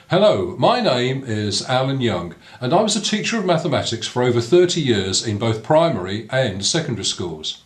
Hello, my name is Alan Young and I was a teacher of mathematics for over 30 years in both primary and secondary schools.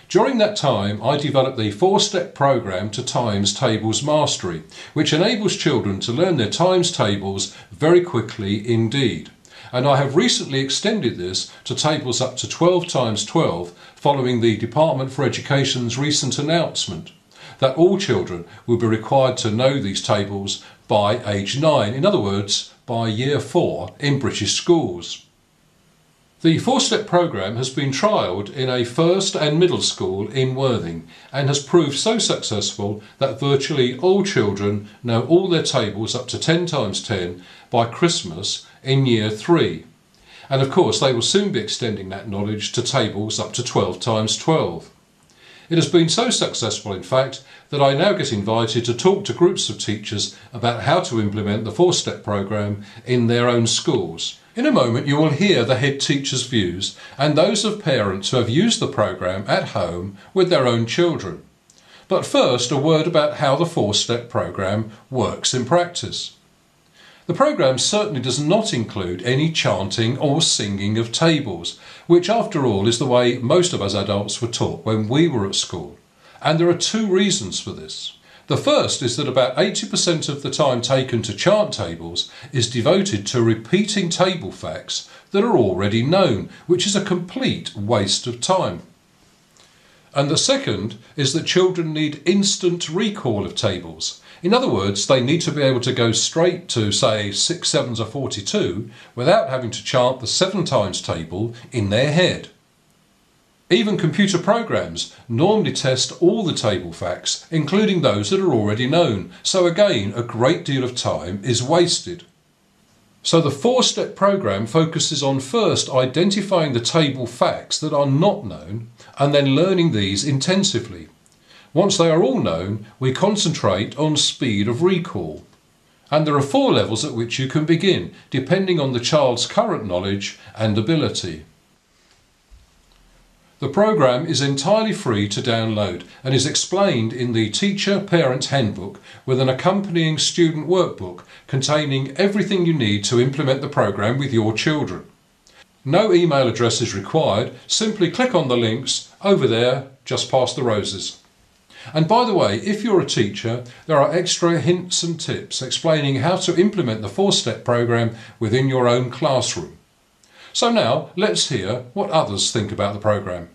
During that time I developed the 4-step programme to Times Tables Mastery, which enables children to learn their times tables very quickly indeed. And I have recently extended this to tables up to 12 times 12 following the Department for Education's recent announcement that all children will be required to know these tables by age 9, in other words, by year 4 in British schools. The 4-step programme has been trialled in a first and middle school in Worthing and has proved so successful that virtually all children know all their tables up to 10 times 10 by Christmas in year 3. And of course they will soon be extending that knowledge to tables up to 12 times 12. It has been so successful, in fact, that I now get invited to talk to groups of teachers about how to implement the 4-step programme in their own schools. In a moment you will hear the head teacher's views and those of parents who have used the programme at home with their own children. But first, a word about how the 4-step programme works in practice. The programme certainly does not include any chanting or singing of tables, which after all is the way most of us adults were taught when we were at school. And there are 2 reasons for this. The first is that about 80% of the time taken to chant tables is devoted to repeating table facts that are already known, which is a complete waste of time. And the second is that children need instant recall of tables. In other words, they need to be able to go straight to, say, 6 sevens are 42 without having to chant the 7 times table in their head. Even computer programs normally test all the table facts, including those that are already known, so again a great deal of time is wasted. So the 4-step programme focuses on first identifying the table facts that are not known and then learning these intensively. Once they are all known, we concentrate on speed of recall. And there are 4 levels at which you can begin, depending on the child's current knowledge and ability. The programme is entirely free to download and is explained in the Teacher Parent Handbook with an accompanying student workbook containing everything you need to implement the programme with your children. No email address is required, simply click on the links over there just past the roses. And by the way, if you're a teacher, there are extra hints and tips explaining how to implement the 4-step programme within your own classroom. So now, let's hear what others think about the programme.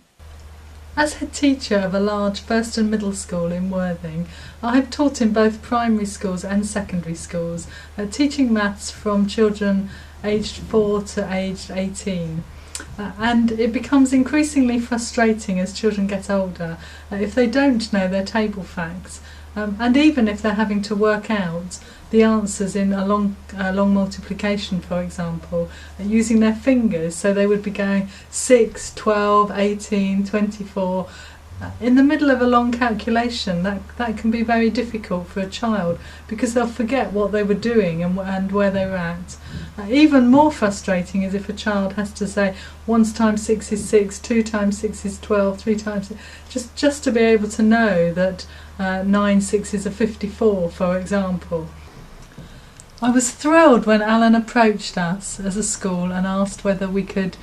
As head teacher of a large first and middle school in Worthing, I have taught in both primary schools and secondary schools, teaching maths from children aged 4 to aged 18. And it becomes increasingly frustrating as children get older if they don't know their table facts, and even if they're having to work out the answers in a long multiplication, for example, using their fingers. So they would be going 6, 12, 18, 24. In the middle of a long calculation, that can be very difficult for a child because they'll forget what they were doing and where they were at. Even more frustrating is if a child has to say 1 times 6 is 6, 2 times 6 is 12, 3 times 6, just to be able to know that 9 6s are 54, for example. I was thrilled when Alan approached us as a school and asked whether we could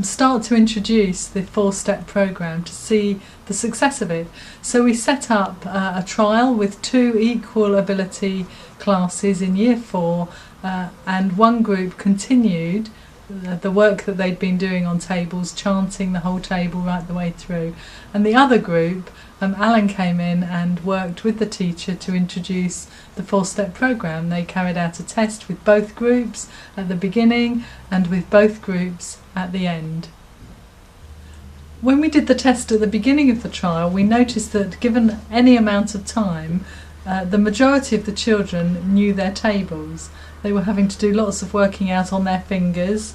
start to introduce the 4-step programme to see the success of it. So we set up a trial with 2 equal ability classes in year 4, and one group continued the work that they'd been doing on tables, chanting the whole table right the way through. And the other group, Alan came in and worked with the teacher to introduce the 4-step programme. They carried out a test with both groups at the beginning and with both groups at the end. When we did the test at the beginning of the trial, we noticed that given any amount of time, the majority of the children knew their tables. They were having to do lots of working out on their fingers,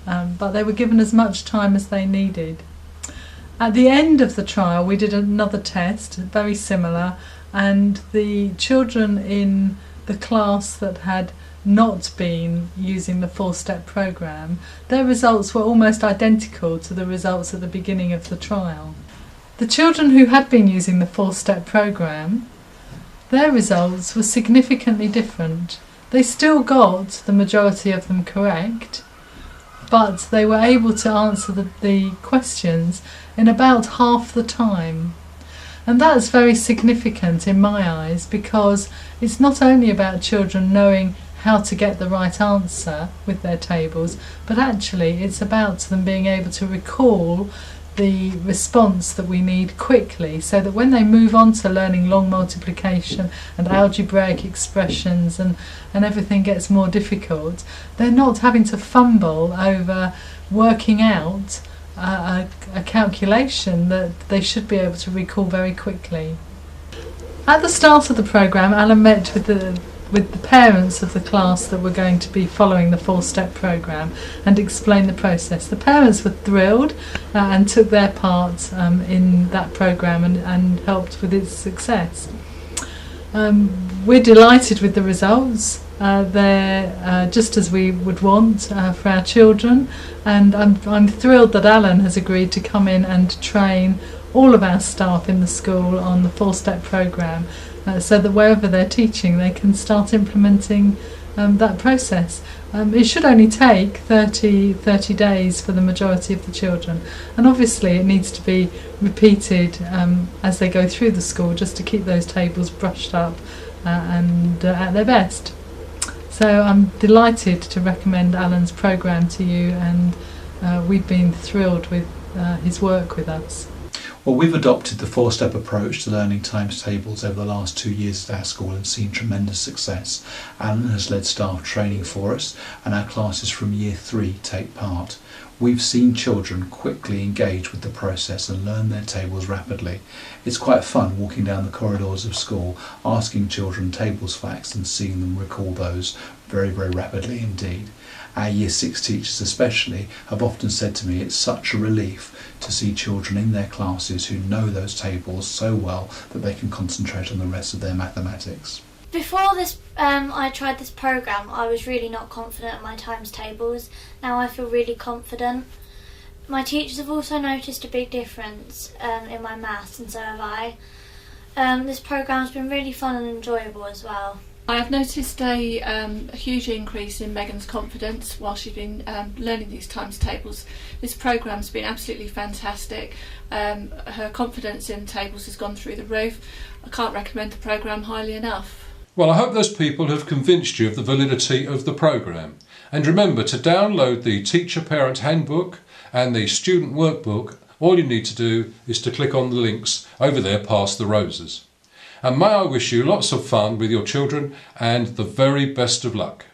but they were given as much time as they needed. At the end of the trial we did another test, very similar, and the children in the class that had not been using the 4-step programme, their results were almost identical to the results at the beginning of the trial. The children who had been using the 4-step programme, their results were significantly different. They still got the majority of them correct, but they were able to answer the questions in about half the time. And that's very significant in my eyes, because it's not only about children knowing how to get the right answer with their tables, but actually it's about them being able to recall the response that we need quickly, so that when they move on to learning long multiplication and algebraic expressions and everything gets more difficult, they're not having to fumble over working out a calculation that they should be able to recall very quickly. At the start of the programme, Alan met with the parents of the class that were going to be following the 4-step programme and explained the process. The parents were thrilled and took their part in that programme and helped with its success. We're delighted with the results. They're just as we would want for our children, and I'm thrilled that Alan has agreed to come in and train all of our staff in the school on the 4-step programme, so that wherever they're teaching they can start implementing that process. It should only take 30 days for the majority of the children, and obviously it needs to be repeated as they go through the school, just to keep those tables brushed up and at their best. So I'm delighted to recommend Alan's programme to you, and we've been thrilled with his work with us. Well, we've adopted the 4-step approach to learning times tables over the last 2 years at our school and seen tremendous success. Alan has led staff training for us, and our classes from Year 3 take part. We've seen children quickly engage with the process and learn their tables rapidly. It's quite fun walking down the corridors of school, asking children tables facts and seeing them recall those very, very rapidly indeed. Our Year 6 teachers especially have often said to me it's such a relief to see children in their classes who know those tables so well that they can concentrate on the rest of their mathematics. Before this, I tried this programme, I was really not confident at my times tables. Now I feel really confident. My teachers have also noticed a big difference in my maths, and so have I. This programme's been really fun and enjoyable as well. I have noticed a huge increase in Megan's confidence while she's been learning these times tables. This programme's been absolutely fantastic. Her confidence in tables has gone through the roof. I can't recommend the programme highly enough. Well, I hope those people have convinced you of the validity of the programme. And remember to download the Teacher Parent Handbook and the Student Workbook. All you need to do is to click on the links over there past the roses. And may I wish you lots of fun with your children and the very best of luck.